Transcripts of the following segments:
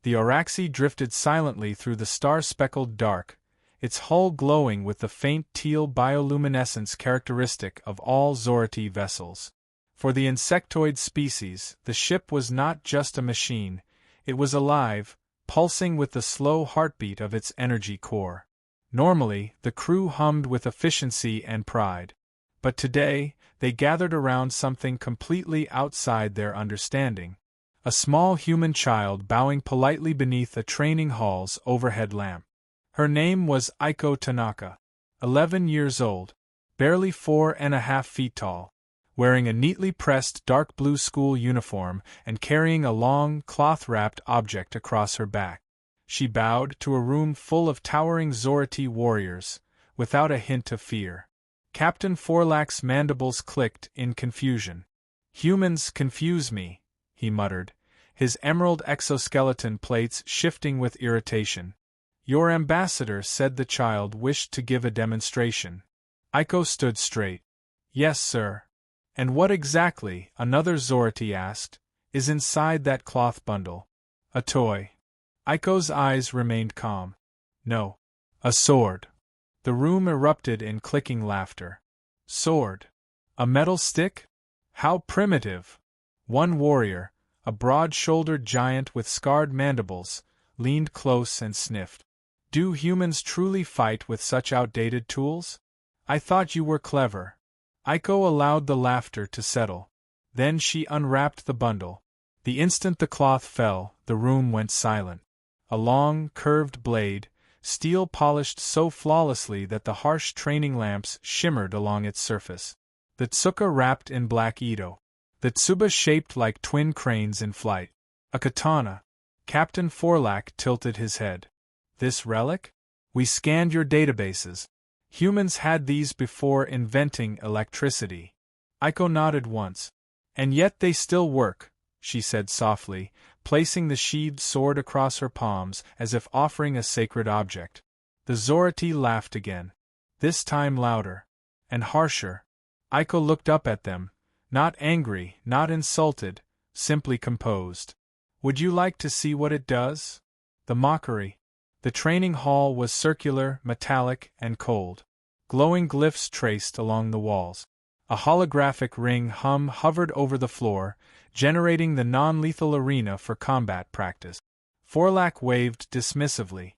The Araxi drifted silently through the star-speckled dark, its hull glowing with the faint teal bioluminescence characteristic of all Zorati vessels. For the insectoid species, the ship was not just a machine, it was alive, pulsing with the slow heartbeat of its energy core. Normally, the crew hummed with efficiency and pride. But today, they gathered around something completely outside their understanding. A small human child bowing politely beneath a training hall's overhead lamp. Her name was Aiko Tanaka, 11 years old, barely 4.5 feet tall, wearing a neatly pressed dark blue school uniform and carrying a long, cloth-wrapped object across her back. She bowed to a room full of towering Zorati warriors, without a hint of fear. Captain Forlak's mandibles clicked in confusion. "Humans confuse me," he muttered, his emerald exoskeleton plates shifting with irritation. "Your ambassador said the child wished to give a demonstration." Aiko stood straight. "Yes, sir." "And what exactly," another Zorati asked, "is inside that cloth bundle?" "A toy." Aiko's eyes remained calm. "No. A sword." The room erupted in clicking laughter. "Sword? A metal stick? How primitive!" One warrior, a broad-shouldered giant with scarred mandibles, leaned close and sniffed. "Do humans truly fight with such outdated tools? I thought you were clever." Aiko allowed the laughter to settle. Then she unwrapped the bundle. The instant the cloth fell, the room went silent. A long, curved blade, steel polished so flawlessly that the harsh training lamps shimmered along its surface. The tsuka wrapped in black Edo. The tsuba shaped like twin cranes in flight. A katana. Captain Forlak tilted his head. "This relic? We scanned your databases. Humans had these before inventing electricity." Aiko nodded once. "And yet they still work," she said softly, placing the sheathed sword across her palms as if offering a sacred object. The Zorati laughed again. This time louder. And harsher. Aiko looked up at them, not angry, not insulted, simply composed. "Would you like to see what it does?" The mockery. The training hall was circular, metallic, and cold. Glowing glyphs traced along the walls. A holographic ring hovered over the floor, generating the non-lethal arena for combat practice. Forlak waved dismissively.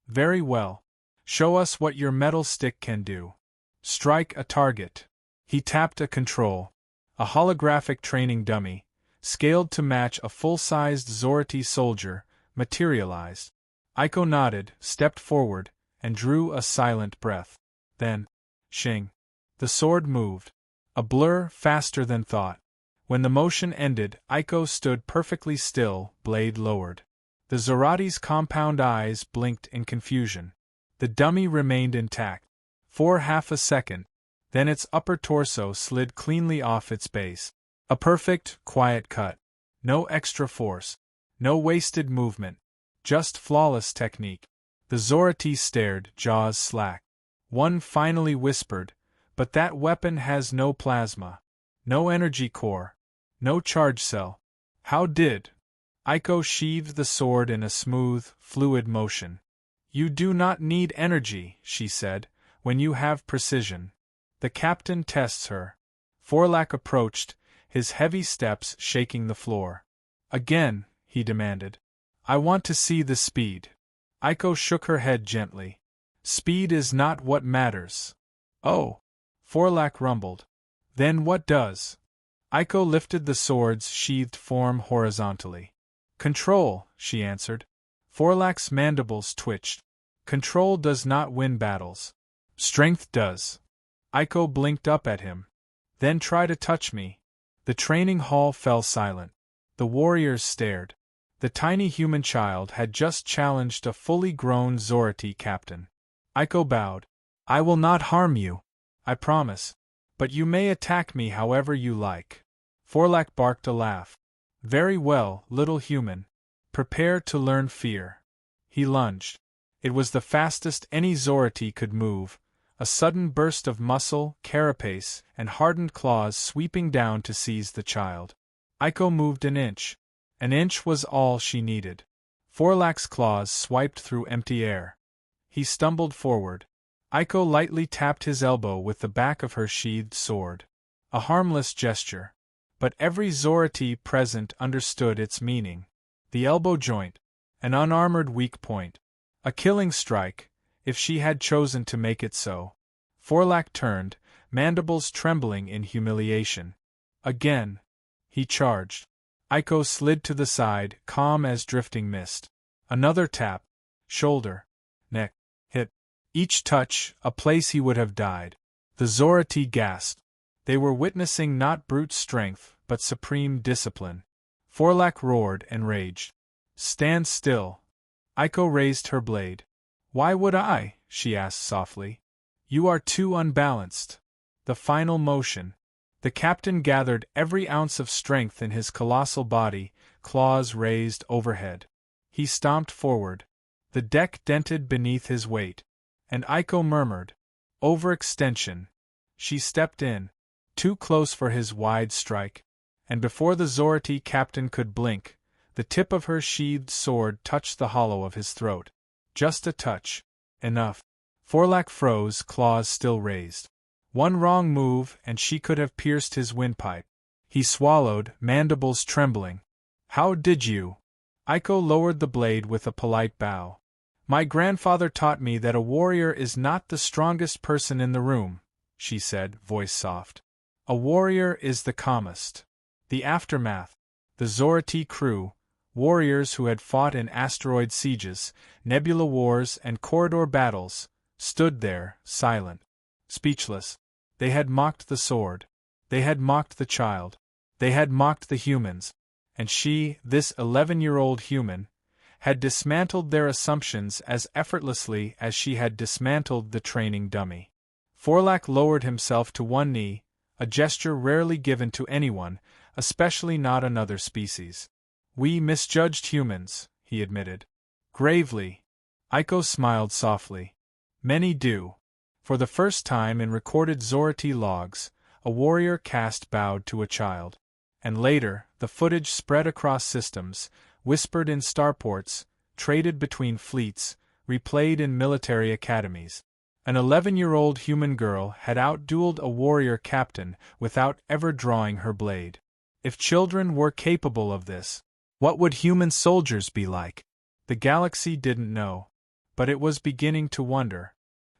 "Very well. Show us what your metal stick can do. Strike a target." He tapped a control. A holographic training dummy, scaled to match a full-sized Zorati soldier, materialized. Aiko nodded, stepped forward, and drew a silent breath. Then, shing. The sword moved. A blur faster than thought. When the motion ended, Aiko stood perfectly still, blade lowered. The Zorati's compound eyes blinked in confusion. The dummy remained intact. For half a second, then its upper torso slid cleanly off its base. A perfect, quiet cut. No extra force. No wasted movement. Just flawless technique. The Zorati stared, jaws slack. One finally whispered, "But that weapon has no plasma. No energy core. No charge cell. How did?" Aiko sheathed the sword in a smooth, fluid motion. "You do not need energy," she said, "when you have precision." The captain tests her. Forlak approached, his heavy steps shaking the floor. "Again," he demanded. "I want to see the speed." Aiko shook her head gently. "Speed is not what matters." "Oh," Forlak rumbled. "Then what does?" Aiko lifted the sword's sheathed form horizontally. "Control," she answered. Forlak's mandibles twitched. "Control does not win battles. Strength does." Aiko blinked up at him. "Then try to touch me." The training hall fell silent. The warriors stared. The tiny human child had just challenged a fully grown Zorati captain. Aiko bowed. "I will not harm you. I promise. But you may attack me however you like." Forlak barked a laugh. "Very well, little human. Prepare to learn fear." He lunged. It was the fastest any Zorati could move, a sudden burst of muscle, carapace, and hardened claws sweeping down to seize the child. Aiko moved an inch. An inch was all she needed. Forlak's claws swiped through empty air. He stumbled forward. Aiko lightly tapped his elbow with the back of her sheathed sword. A harmless gesture. But every Zorati present understood its meaning. The elbow joint. An unarmored weak point. A killing strike, if she had chosen to make it so. Forlak turned, mandibles trembling in humiliation. Again. He charged. Aiko slid to the side, calm as drifting mist. Another tap. Shoulder. Neck. Hit. Each touch, a place he would have died. The Zorati gasped. They were witnessing not brute strength, but supreme discipline. Forlak roared and raged. Stand still. Aiko raised her blade. Why would I? She asked softly. You are too unbalanced. The final motion. The captain gathered every ounce of strength in his colossal body, claws raised overhead. He stomped forward. The deck dented beneath his weight. And Aiko murmured. Overextension. She stepped in. Too close for his wide strike. And before the Zorati captain could blink, the tip of her sheathed sword touched the hollow of his throat. Just a touch. Enough. Forlak froze, claws still raised. One wrong move and she could have pierced his windpipe. He swallowed, mandibles trembling. How did you? Aiko lowered the blade with a polite bow. My grandfather taught me that a warrior is not the strongest person in the room, she said, voice soft. A warrior is the calmest. The aftermath. The Zorati crew, warriors who had fought in asteroid sieges, nebula wars and corridor battles, stood there, silent. Speechless. They had mocked the sword. They had mocked the child. They had mocked the humans. And she, this 11-year-old human, had dismantled their assumptions as effortlessly as she had dismantled the training dummy. Forlak lowered himself to one knee, a gesture rarely given to anyone, especially not another species. We misjudged humans, he admitted. Gravely. Aiko smiled softly. Many do. For the first time in recorded Zorati logs, a warrior caste bowed to a child. And later, the footage spread across systems, whispered in starports, traded between fleets, replayed in military academies. An 11-year-old human girl had outdueled a warrior captain without ever drawing her blade. If children were capable of this, what would human soldiers be like? The galaxy didn't know. But it was beginning to wonder.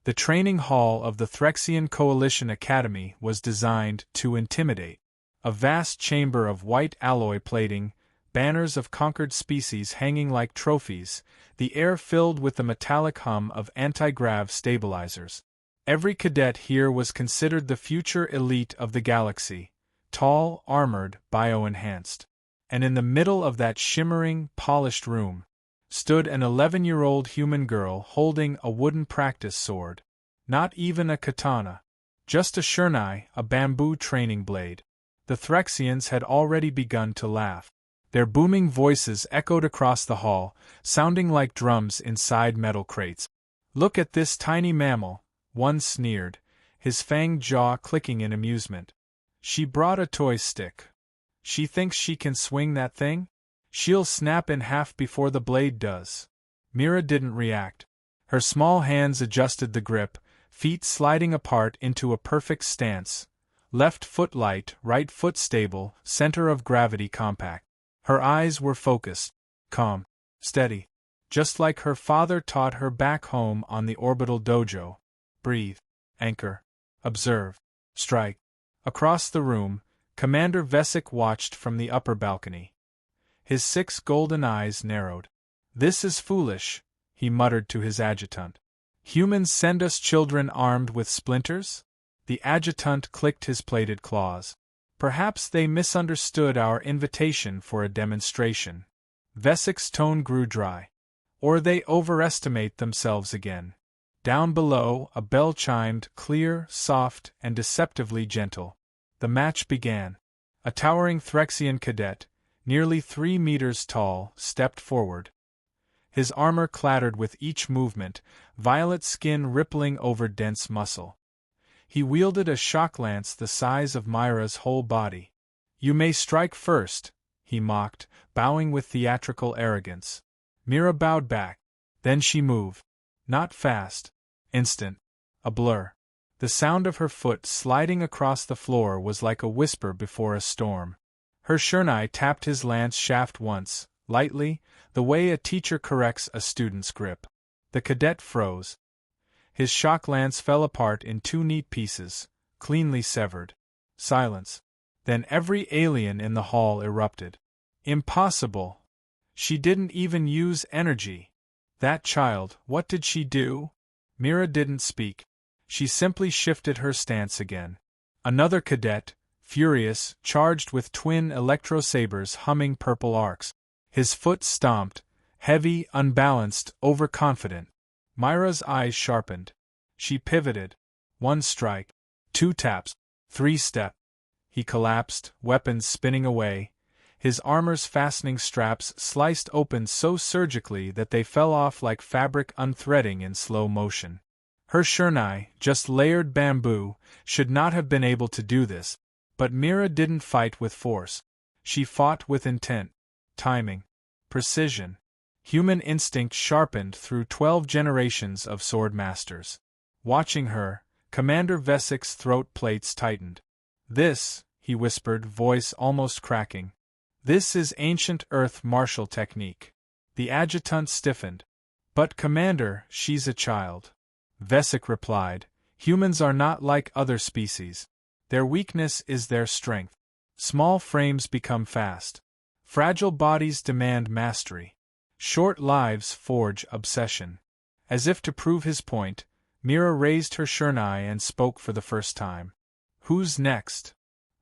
The training hall of the Threxian Coalition Academy was designed to intimidate. A vast chamber of white alloy plating, banners of conquered species hanging like trophies, the air filled with the metallic hum of anti-grav stabilizers. Every cadet here was considered the future elite of the galaxy, tall, armored, bio-enhanced. And in the middle of that shimmering, polished room, stood an 11-year-old human girl holding a wooden practice sword. Not even a katana. Just a shurnai, a bamboo training blade. The Threxians had already begun to laugh. Their booming voices echoed across the hall, sounding like drums inside metal crates. Look at this tiny mammal, one sneered, his fanged jaw clicking in amusement. She brought a toy stick. She thinks she can swing that thing? She'll snap in half before the blade does. Mira didn't react. Her small hands adjusted the grip, feet sliding apart into a perfect stance. Left foot light, right foot stable, center of gravity compact. Her eyes were focused, calm, steady. Just like her father taught her back home on the orbital dojo. Breathe, anchor, observe, strike. Across the room, Commander Vesic watched from the upper balcony. His 6 golden eyes narrowed. This is foolish, he muttered to his adjutant. Humans send us children armed with splinters? The adjutant clicked his plated claws. Perhaps they misunderstood our invitation for a demonstration. Vesic's tone grew dry. Or they overestimate themselves again. Down below, a bell chimed, clear, soft, and deceptively gentle. The match began. A towering Threxian cadet, nearly 3 meters tall, stepped forward. His armor clattered with each movement, violet skin rippling over dense muscle. He wielded a shock lance the size of Myra's whole body. You may strike first, he mocked, bowing with theatrical arrogance. Mira bowed back. Then she moved. Not fast. Instant. A blur. The sound of her foot sliding across the floor was like a whisper before a storm. Her shernai tapped his lance shaft once, lightly, the way a teacher corrects a student's grip. The cadet froze. His shock lance fell apart in two neat pieces, cleanly severed. Silence. Then every alien in the hall erupted. Impossible! She didn't even use energy. That child, what did she do? Mira didn't speak. She simply shifted her stance again. Another cadet, furious, charged with twin electro-sabers humming purple arcs. His foot stomped, heavy, unbalanced, overconfident. Myra's eyes sharpened. She pivoted. 1 strike. 2 taps. 3 step. He collapsed, weapons spinning away, his armor's fastening straps sliced open so surgically that they fell off like fabric unthreading in slow motion. Her shernai, just layered bamboo, should not have been able to do this, but Mira didn't fight with force. She fought with intent, timing, precision. Human instinct sharpened through 12 generations of sword masters. Watching her, Commander Vesik's throat plates tightened. "This," he whispered, voice almost cracking. "This is ancient Earth martial technique." The adjutant stiffened. "But Commander, she's a child." Vesik replied, "Humans are not like other species. Their weakness is their strength. Small frames become fast. Fragile bodies demand mastery. Short lives forge obsession." As if to prove his point, Mira raised her shernai and spoke for the first time. "Who's next?"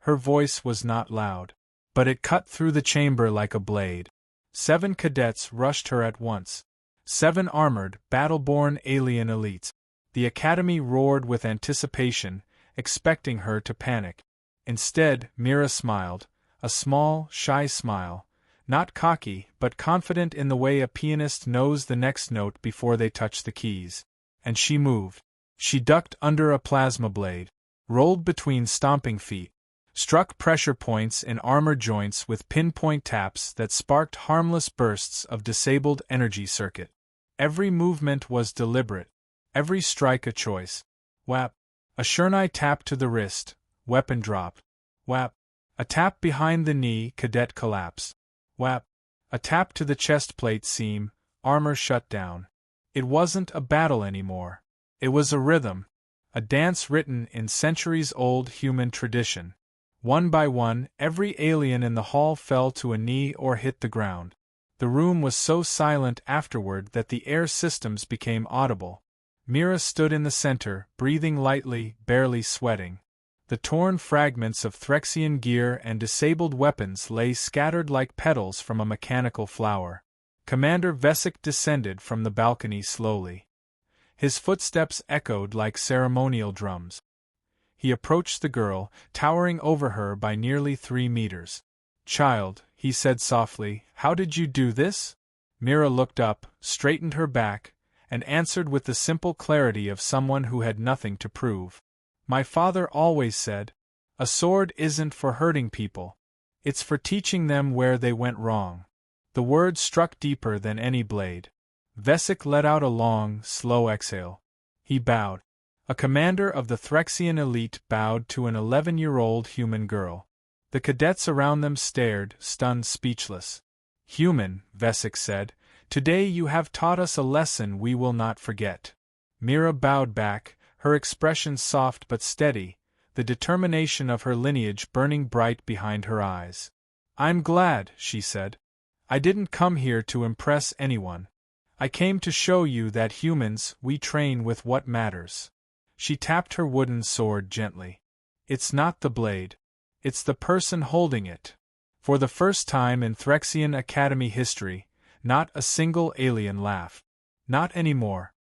Her voice was not loud, but it cut through the chamber like a blade. 7 cadets rushed her at once. 7 armored, battle-born alien elites. The academy roared with anticipation, expecting her to panic. Instead, Mira smiled, a small, shy smile, not cocky but confident in the way a pianist knows the next note before they touch the keys. And she moved. She ducked under a plasma blade, rolled between stomping feet, struck pressure points in armor joints with pinpoint taps that sparked harmless bursts of disabled energy circuit. Every movement was deliberate, every strike a choice. Whap! A shernai tap to the wrist, weapon dropped. Whap! A tap behind the knee, cadet collapse. Whap! A tap to the chest plate seam, armor shut down. It wasn't a battle anymore. It was a rhythm, a dance written in centuries-old human tradition. One by one, every alien in the hall fell to a knee or hit the ground. The room was so silent afterward that the air systems became audible. Mira stood in the center, breathing lightly, barely sweating. The torn fragments of Threxian gear and disabled weapons lay scattered like petals from a mechanical flower. Commander Vesik descended from the balcony slowly. His footsteps echoed like ceremonial drums. He approached the girl, towering over her by nearly 3 meters. "Child," he said softly, "how did you do this?" Mira looked up, straightened her back, and answered with the simple clarity of someone who had nothing to prove. "My father always said, a sword isn't for hurting people. It's for teaching them where they went wrong." The word struck deeper than any blade. Vesik let out a long, slow exhale. He bowed. A commander of the Threxian elite bowed to an 11-year-old human girl. The cadets around them stared, stunned, speechless. "Human," Vesik said, "today you have taught us a lesson we will not forget." Mira bowed back, her expression soft but steady, the determination of her lineage burning bright behind her eyes. "I'm glad," she said. "I didn't come here to impress anyone. I came to show you that humans, we train with what matters." She tapped her wooden sword gently. "It's not the blade. It's the person holding it." For the first time in Threxian Academy history, not a single alien laughed. Not anymore.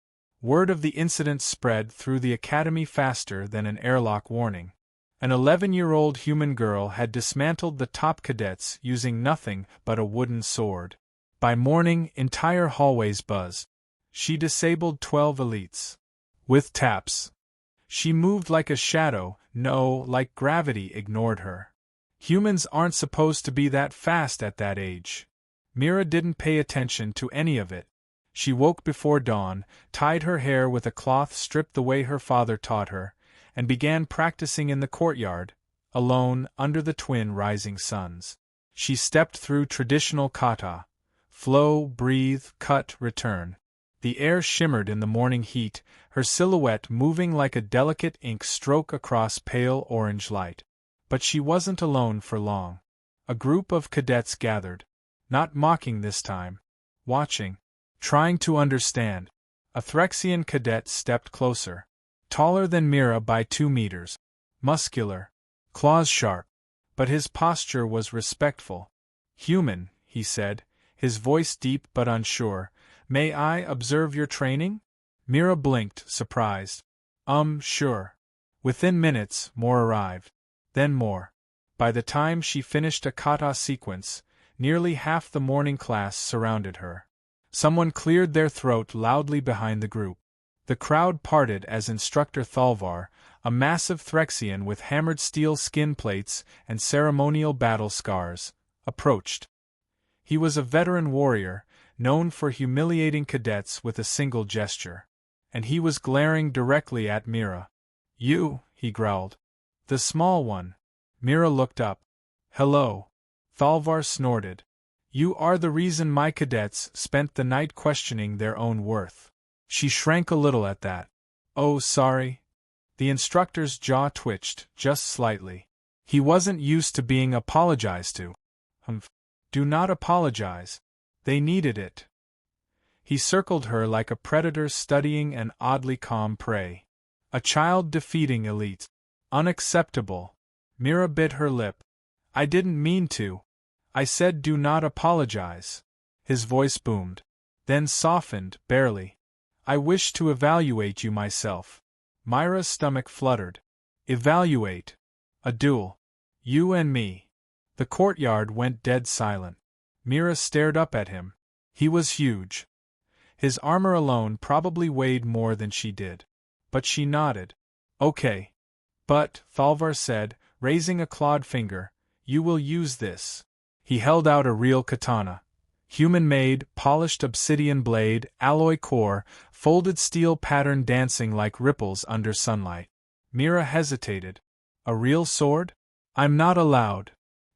Word of the incident spread through the Academy faster than an airlock warning. An 11-year-old human girl had dismantled the top cadets using nothing but a wooden sword. By morning, entire hallways buzzed. She disabled 12 elites. With taps. She moved like a shadow, no, like gravity ignored her. Humans aren't supposed to be that fast at that age. Mira didn't pay attention to any of it. She woke before dawn, tied her hair with a cloth strip the way her father taught her, and began practicing in the courtyard, alone under the twin rising suns. She stepped through traditional kata. Flow, breathe, cut, return. The air shimmered in the morning heat, her silhouette moving like a delicate ink stroke across pale orange light. But she wasn't alone for long. A group of cadets gathered. Not mocking this time. Watching. Trying to understand. A Threxian cadet stepped closer. Taller than Mira by 2 meters. Muscular. Claws sharp. But his posture was respectful. "Human," he said, his voice deep but unsure. "May I observe your training?" Mira blinked, surprised. Sure." Within minutes, more arrived. Then more. By the time she finished a kata sequence, nearly half the morning class surrounded her. Someone cleared their throat loudly behind the group. The crowd parted as Instructor Thalvar, a massive Threxian with hammered steel skin plates and ceremonial battle scars, approached. He was a veteran warrior, known for humiliating cadets with a single gesture. And he was glaring directly at Mira. "You," he growled. "The small one." Mira looked up. "Hello." Thalvar snorted. "You are the reason my cadets spent the night questioning their own worth." She shrank a little at that. "Oh, sorry." The instructor's jaw twitched, just slightly. He wasn't used to being apologized to. "Do not apologize. They needed it." He circled her like a predator studying an oddly calm prey. A child defeating elite. Unacceptable. Mira bit her lip. "I didn't mean to. I said do not apologize." His voice boomed. Then softened, barely. "I wish to evaluate you myself." Myra's stomach fluttered. "Evaluate? A duel? You and me?" The courtyard went dead silent. Mira stared up at him. He was huge. His armor alone probably weighed more than she did. But she nodded. "Okay. But," Thalvar said, raising a clawed finger, "you will use this." He held out a real katana. Human-made, polished obsidian blade, alloy core, folded steel pattern dancing like ripples under sunlight. Mira hesitated. "A real sword? I'm not allowed."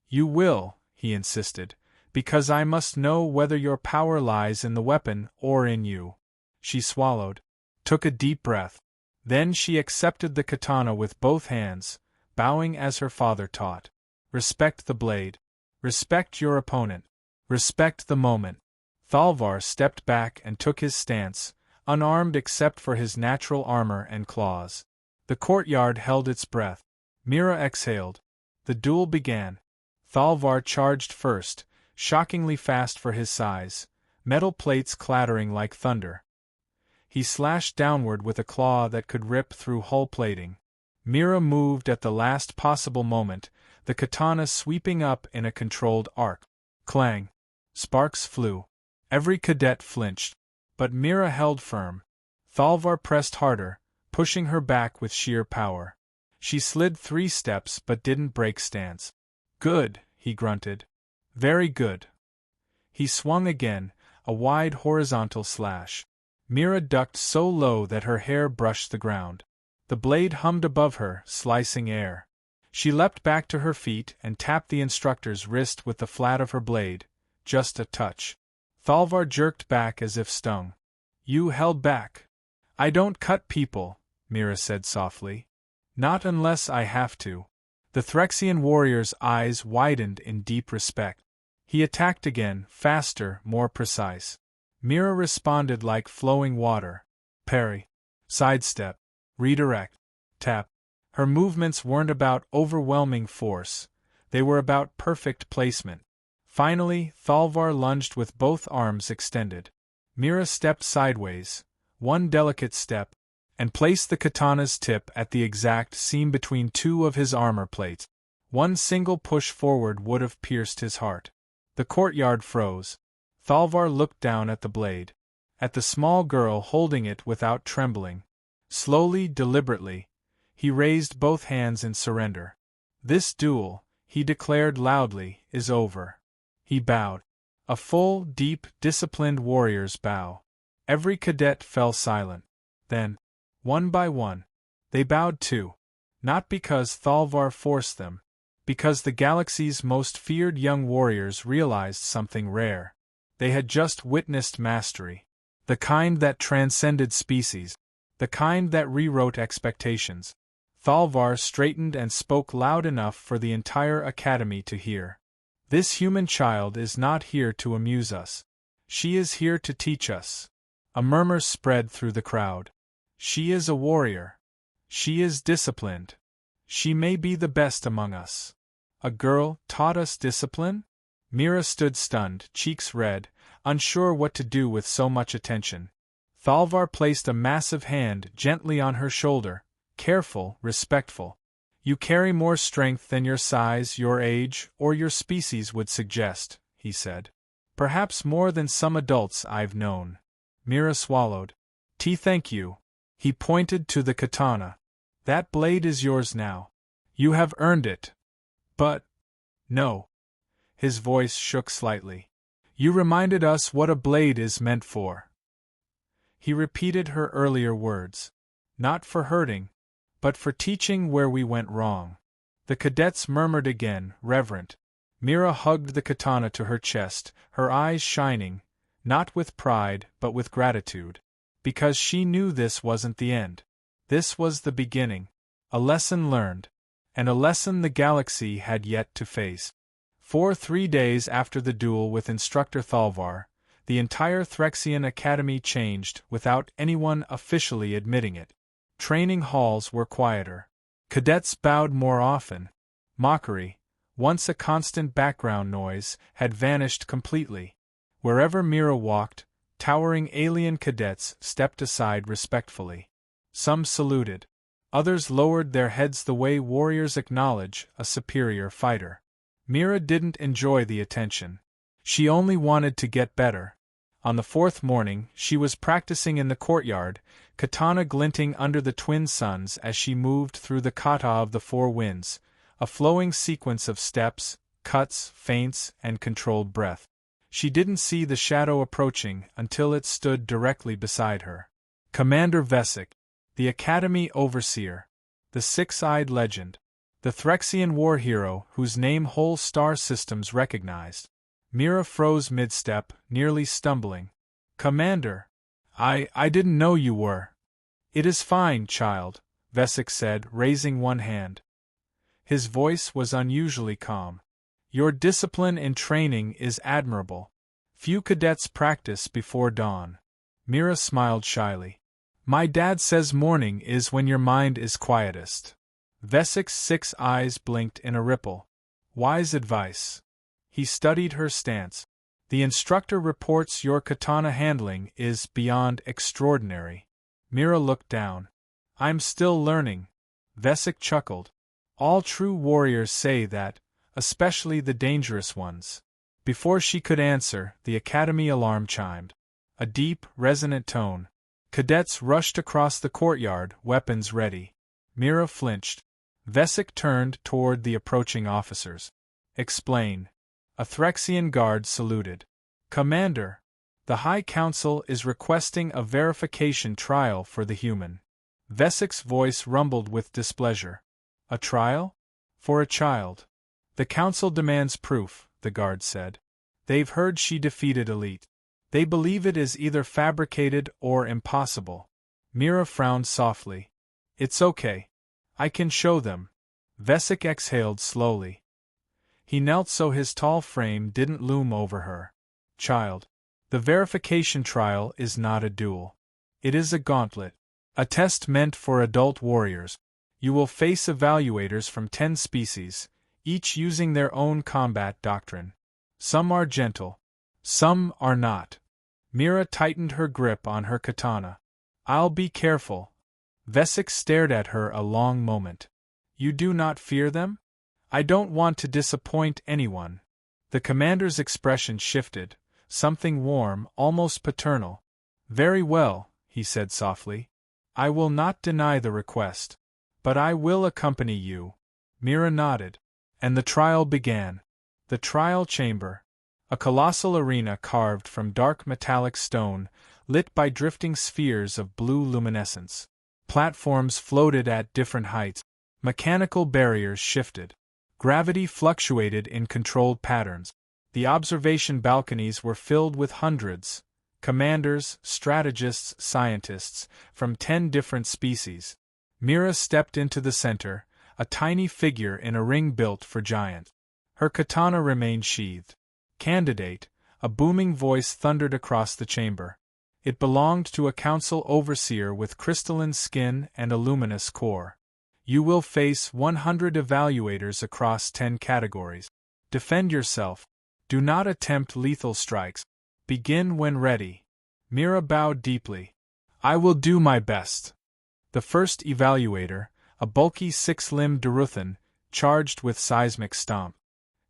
"You will," he insisted, "because I must know whether your power lies in the weapon or in you." She swallowed. Took a deep breath. Then she accepted the katana with both hands, bowing as her father taught. "Respect the blade. Respect your opponent. Respect the moment." Thalvar stepped back and took his stance, unarmed except for his natural armor and claws. The courtyard held its breath. Mira exhaled. The duel began. Thalvar charged first, shockingly fast for his size, metal plates clattering like thunder. He slashed downward with a claw that could rip through hull plating. Mira moved at the last possible moment, the katana sweeping up in a controlled arc. Clang! Sparks flew. Every cadet flinched. But Mira held firm. Thalvar pressed harder, pushing her back with sheer power. She slid 3 steps but didn't break stance. "Good," he grunted. "Very good." He swung again, a wide horizontal slash. Mira ducked so low that her hair brushed the ground. The blade hummed above her, slicing air. She leapt back to her feet and tapped the instructor's wrist with the flat of her blade. Just a touch. Thalvar jerked back as if stung. "You held back." "I don't cut people," Mira said softly. "Not unless I have to." The Threxian warrior's eyes widened in deep respect. He attacked again, faster, more precise. Mira responded like flowing water. Parry. Sidestep. Redirect. Tap. Her movements weren't about overwhelming force. They were about perfect placement. Finally, Thalvar lunged with both arms extended. Mira stepped sideways, one delicate step, and placed the katana's tip at the exact seam between 2 of his armor plates. One single push forward would have pierced his heart. The courtyard froze. Thalvar looked down at the blade. At the small girl holding it without trembling. Slowly, deliberately, he raised both hands in surrender. "This duel," he declared loudly, "is over." He bowed. A full, deep, disciplined warrior's bow. Every cadet fell silent. Then, one by one, they bowed too. Not because Thalvar forced them. Because the galaxy's most feared young warriors realized something rare. They had just witnessed mastery. The kind that transcended species. The kind that rewrote expectations. Thalvar straightened and spoke loud enough for the entire academy to hear. This human child is not here to amuse us. She is here to teach us. A murmur spread through the crowd. She is a warrior. She is disciplined. She may be the best among us. A girl taught us discipline? Mira stood stunned, cheeks red, unsure what to do with so much attention. Thalvar placed a massive hand gently on her shoulder, careful, respectful. You carry more strength than your size, your age, or your species would suggest, he said. Perhaps more than some adults I've known. Mira swallowed. Thank you. He pointed to the katana. That blade is yours now. You have earned it. But... no. His voice shook slightly. You reminded us what a blade is meant for. He repeated her earlier words. Not for hurting, but for teaching where we went wrong. The cadets murmured again, reverent. Mira hugged the katana to her chest, her eyes shining, not with pride but with gratitude. Because she knew this wasn't the end. This was the beginning. A lesson learned. And a lesson the galaxy had yet to face. For 3 days after the duel with Instructor Thalvar, the entire Threxian Academy changed without anyone officially admitting it. Training halls were quieter. Cadets bowed more often. Mockery, once a constant background noise, had vanished completely. Wherever Mira walked, towering alien cadets stepped aside respectfully. Some saluted. Others lowered their heads the way warriors acknowledge a superior fighter. Mira didn't enjoy the attention. She only wanted to get better. On the 4th morning, she was practicing in the courtyard, katana glinting under the twin suns as she moved through the kata of the 4 winds, a flowing sequence of steps, cuts, feints, and controlled breath. She didn't see the shadow approaching until it stood directly beside her. Commander Vesic, the Academy Overseer, the six-eyed legend, the Threxian war hero whose name whole star systems recognized. Mira froze mid-step, nearly stumbling. Commander, I didn't know you were. It is fine, child, Vesic said, raising one hand. His voice was unusually calm. Your discipline and training is admirable. Few cadets practice before dawn. Mira smiled shyly. My dad says morning is when your mind is quietest. Vesic's 6 eyes blinked in a ripple. Wise advice. He studied her stance. The instructor reports your katana handling is beyond extraordinary. Mira looked down. I'm still learning. Vesic chuckled. All true warriors say that, especially the dangerous ones. Before she could answer, the academy alarm chimed. A deep, resonant tone. Cadets rushed across the courtyard, weapons ready. Mira flinched. Vesic turned toward the approaching officers. Explain. A Threxian guard saluted. Commander, the High Council is requesting a verification trial for the human. Vesic's voice rumbled with displeasure. A trial? For a child. The Council demands proof, the guard said. They've heard she defeated Elite. They believe it is either fabricated or impossible. Mira frowned softly. It's okay. I can show them. Vesic exhaled slowly. He knelt so his tall frame didn't loom over her. Child, the verification trial is not a duel. It is a gauntlet. A test meant for adult warriors. You will face evaluators from 10 species, each using their own combat doctrine. Some are gentle. Some are not. Mira tightened her grip on her katana. I'll be careful. Vesic stared at her a long moment. You do not fear them? I don't want to disappoint anyone. The commander's expression shifted, something warm, almost paternal. Very well, he said softly. I will not deny the request. But I will accompany you. Mira nodded. And the trial began. The trial chamber. A colossal arena carved from dark metallic stone, lit by drifting spheres of blue luminescence. Platforms floated at different heights. Mechanical barriers shifted. Gravity fluctuated in controlled patterns. The observation balconies were filled with hundreds, commanders, strategists, scientists, from 10 different species. Mira stepped into the center, a tiny figure in a ring built for giants. Her katana remained sheathed. "Candidate," a booming voice thundered across the chamber. It belonged to a council overseer with crystalline skin and a luminous core. "You will face 100 evaluators across 10 categories. Defend yourself. Do not attempt lethal strikes. Begin when ready." Mira bowed deeply. "I will do my best." The first evaluator, a bulky 6-limbed Daruthan, charged with seismic stomp.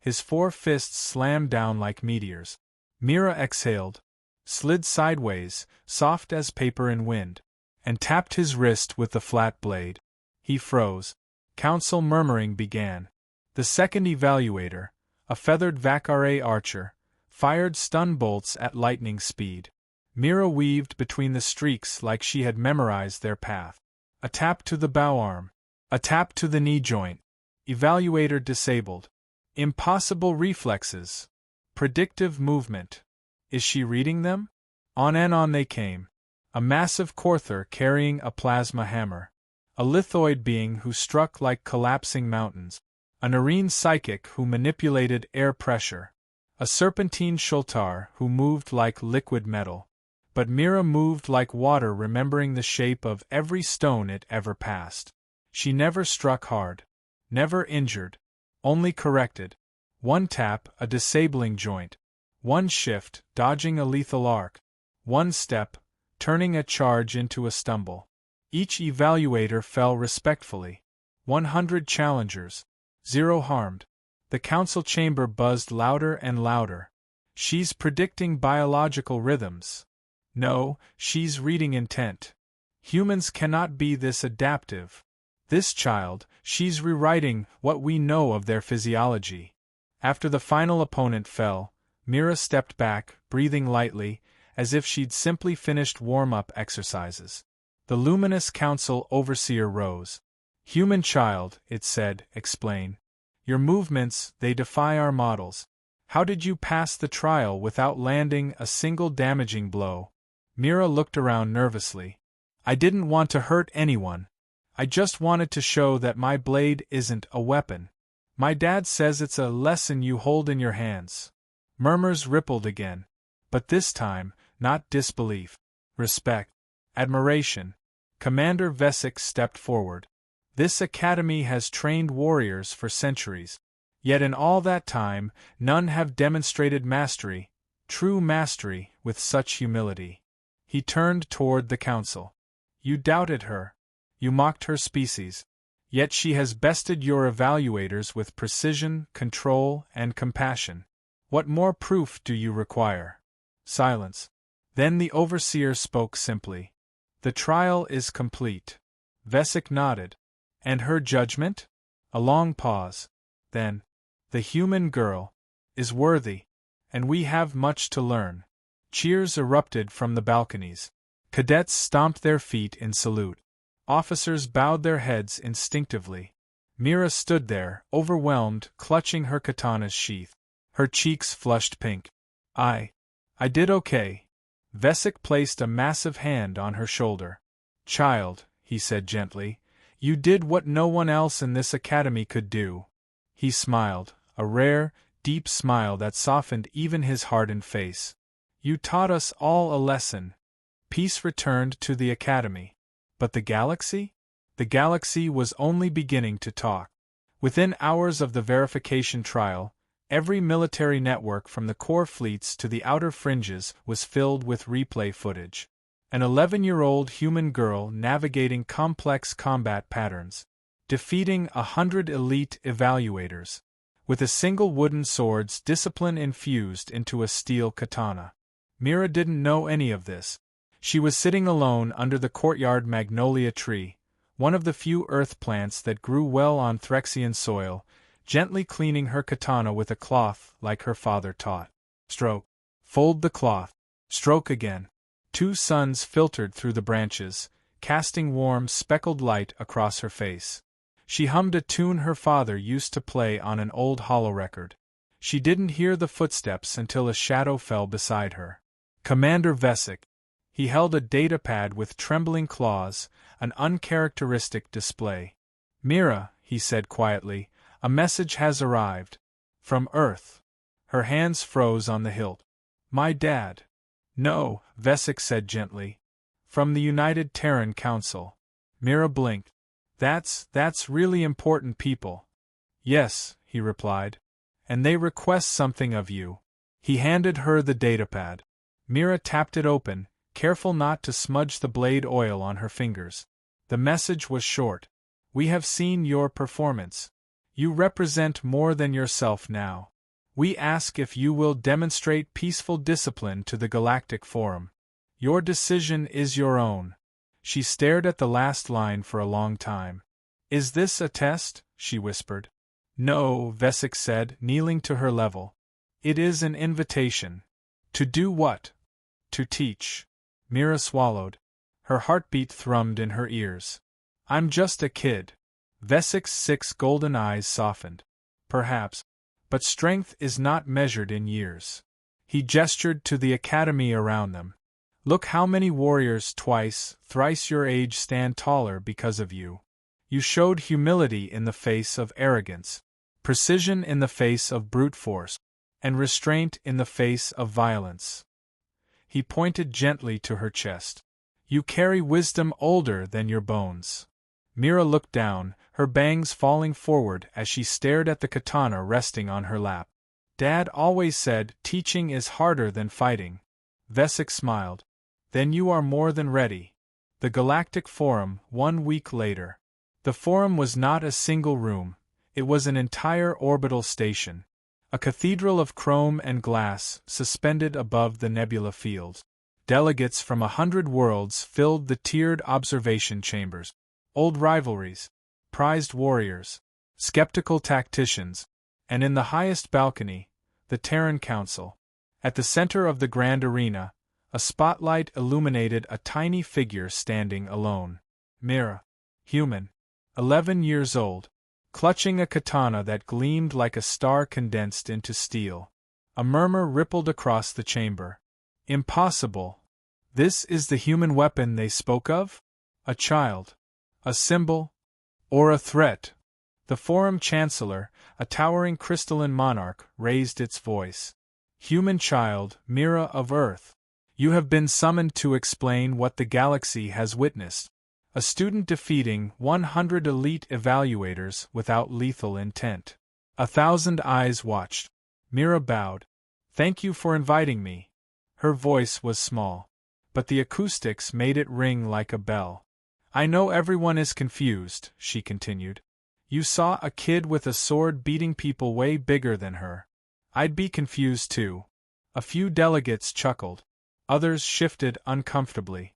His 4 fists slammed down like meteors. Mira exhaled, slid sideways, soft as paper in wind, and tapped his wrist with the flat blade. He froze. Council murmuring began. The second evaluator, a feathered Vakare archer, fired stun bolts at lightning speed. Mira weaved between the streaks like she had memorized their path. A tap to the bow arm. A tap to the knee joint. Evaluator disabled. Impossible reflexes. Predictive movement. Is she reading them? On and on they came. A massive Korthor carrying a plasma hammer. A lithoid being who struck like collapsing mountains. An Arene psychic who manipulated air pressure. A serpentine Shultar who moved like liquid metal. But Mira moved like water, remembering the shape of every stone it ever passed. She never struck hard. Never injured. Only corrected. One tap, a disabling joint. One shift, dodging a lethal arc. One step, turning a charge into a stumble. Each evaluator fell respectfully. 100 challengers. 0 harmed. The council chamber buzzed louder and louder. She's predicting biological rhythms. No, she's reading intent. Humans cannot be this adaptive. This child, she's rewriting what we know of their physiology. After the final opponent fell, Mira stepped back, breathing lightly, as if she'd simply finished warm-up exercises. The luminous council overseer rose. "Human child," it said, "explain. Your movements, they defy our models. How did you pass the trial without landing a single damaging blow?" Mira looked around nervously. "I didn't want to hurt anyone. I just wanted to show that my blade isn't a weapon. My dad says it's a lesson you hold in your hands." Murmurs rippled again. But this time, not disbelief. Respect. Admiration. Commander Vesic stepped forward. "This academy has trained warriors for centuries. Yet in all that time, none have demonstrated mastery, true mastery, with such humility." He turned toward the council. "You doubted her. You mocked her species. Yet she has bested your evaluators with precision, control, and compassion. What more proof do you require?" Silence. Then the overseer spoke simply. "The trial is complete." Vesic nodded. "And her judgment?" A long pause. Then, "The human girl is worthy, and we have much to learn." Cheers erupted from the balconies. Cadets stomped their feet in salute. Officers bowed their heads instinctively. Mira stood there, overwhelmed, clutching her katana's sheath. Her cheeks flushed pink. I did okay." Vesic placed a massive hand on her shoulder. "Child," he said gently, "you did what no one else in this academy could do." He smiled, a rare, deep smile that softened even his hardened face. "You taught us all a lesson." Peace returned to the academy. But the galaxy? The galaxy was only beginning to talk. Within hours of the verification trial, every military network from the core fleets to the outer fringes was filled with replay footage. An 11-year-old human girl navigating complex combat patterns, defeating 100 elite evaluators, with a single wooden sword's discipline infused into a steel katana. Mira didn't know any of this. She was sitting alone under the courtyard magnolia tree, one of the few earth plants that grew well on Threxian soil, gently cleaning her katana with a cloth like her father taught. Stroke. Fold the cloth. Stroke again. 2 suns filtered through the branches, casting warm, speckled light across her face. She hummed a tune her father used to play on an old holorecord. She didn't hear the footsteps until a shadow fell beside her. Commander Vesic. He held a datapad with trembling claws, an uncharacteristic display. Mira, he said quietly, a message has arrived. From Earth. Her hands froze on the hilt. My dad. No, Vesic said gently. From the United Terran Council. Mira blinked. That's really important people. Yes, he replied. And they request something of you. He handed her the datapad. Mira tapped it open, careful not to smudge the blade oil on her fingers. The message was short. We have seen your performance. You represent more than yourself now. We ask if you will demonstrate peaceful discipline to the Galactic Forum. Your decision is your own. She stared at the last line for a long time. Is this a test? She whispered. No, Vesic said, kneeling to her level. It is an invitation. To do what? To teach. Mira swallowed. Her heartbeat thrummed in her ears. I'm just a kid. Vesic's 6 golden eyes softened. Perhaps. But strength is not measured in years. He gestured to the academy around them. Look how many warriors twice, thrice your age stand taller because of you. You showed humility in the face of arrogance, precision in the face of brute force, and restraint in the face of violence. He pointed gently to her chest. You carry wisdom older than your bones. Mira looked down, her bangs falling forward as she stared at the katana resting on her lap. Dad always said teaching is harder than fighting. Vesic smiled. Then you are more than ready. The Galactic Forum, 1 week later. The Forum was not a single room, it was an entire orbital station. A cathedral of chrome and glass suspended above the nebula fields. Delegates from 100 worlds filled the tiered observation chambers. Old rivalries, prized warriors, skeptical tacticians, and in the highest balcony, the Terran Council. At the center of the grand arena, a spotlight illuminated a tiny figure standing alone. Mira. Human. 11 years old. Clutching a katana that gleamed like a star condensed into steel. A murmur rippled across the chamber. Impossible. This is the human weapon they spoke of? A child. A symbol? Or a threat? The Forum Chancellor, a towering crystalline monarch, raised its voice. Human child, Mira of Earth. You have been summoned to explain what the galaxy has witnessed. A student defeating 100 elite evaluators without lethal intent. 1,000 eyes watched. Mira bowed. Thank you for inviting me. Her voice was small, but the acoustics made it ring like a bell. I know everyone is confused, she continued. You saw a kid with a sword beating people way bigger than her. I'd be confused too. A few delegates chuckled. Others shifted uncomfortably.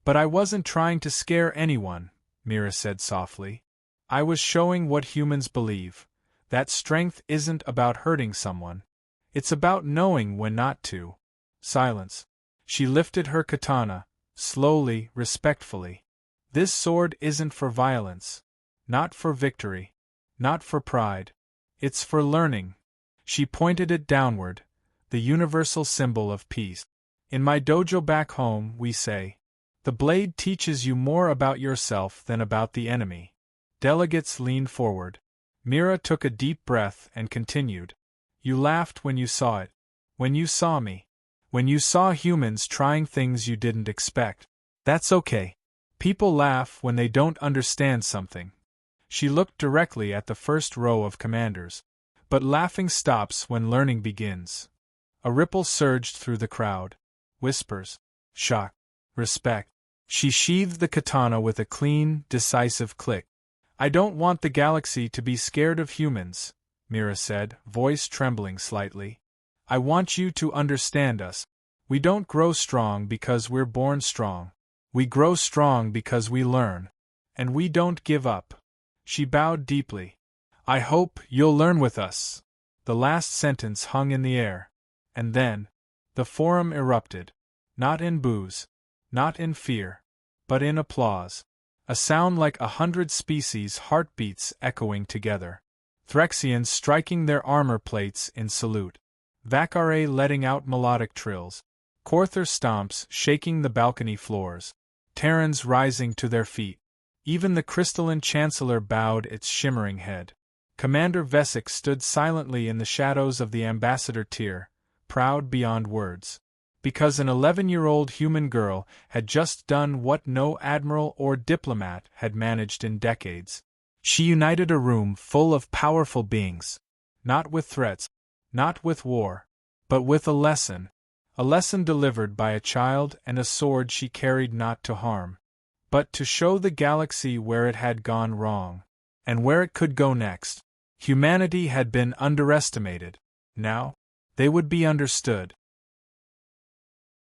But I wasn't trying to scare anyone, Mira said softly. I was showing what humans believe. That strength isn't about hurting someone. It's about knowing when not to. Silence. She lifted her katana, slowly, respectfully. This sword isn't for violence. Not for victory. Not for pride. It's for learning. She pointed it downward, the universal symbol of peace. In my dojo back home, we say, the blade teaches you more about yourself than about the enemy. Delegates leaned forward. Mira took a deep breath and continued. You laughed when you saw it. When you saw me. When you saw humans trying things you didn't expect. That's okay. People laugh when they don't understand something. She looked directly at the first row of commanders. But laughing stops when learning begins. A ripple surged through the crowd. Whispers. Shock. Respect. She sheathed the katana with a clean, decisive click. I don't want the galaxy to be scared of humans, Mira said, voice trembling slightly. I want you to understand us. We don't grow strong because we're born strong. We grow strong because we learn. And we don't give up. She bowed deeply. I hope you'll learn with us. The last sentence hung in the air. And then, the forum erupted. Not in boos, not in fear, but in applause. A sound like 100 species heartbeats echoing together. Threxians striking their armor plates in salute. Vacaray letting out melodic trills. Corther stomps shaking the balcony floors. Terrans rising to their feet. Even the crystalline chancellor bowed its shimmering head. Commander Vesic stood silently in the shadows of the ambassador tier, proud beyond words. Because an 11-year-old human girl had just done what no admiral or diplomat had managed in decades. She united a room full of powerful beings. Not with threats, not with war, but with a lesson delivered by a child and a sword she carried not to harm, but to show the galaxy where it had gone wrong, and where it could go next. Humanity had been underestimated. Now, they would be understood.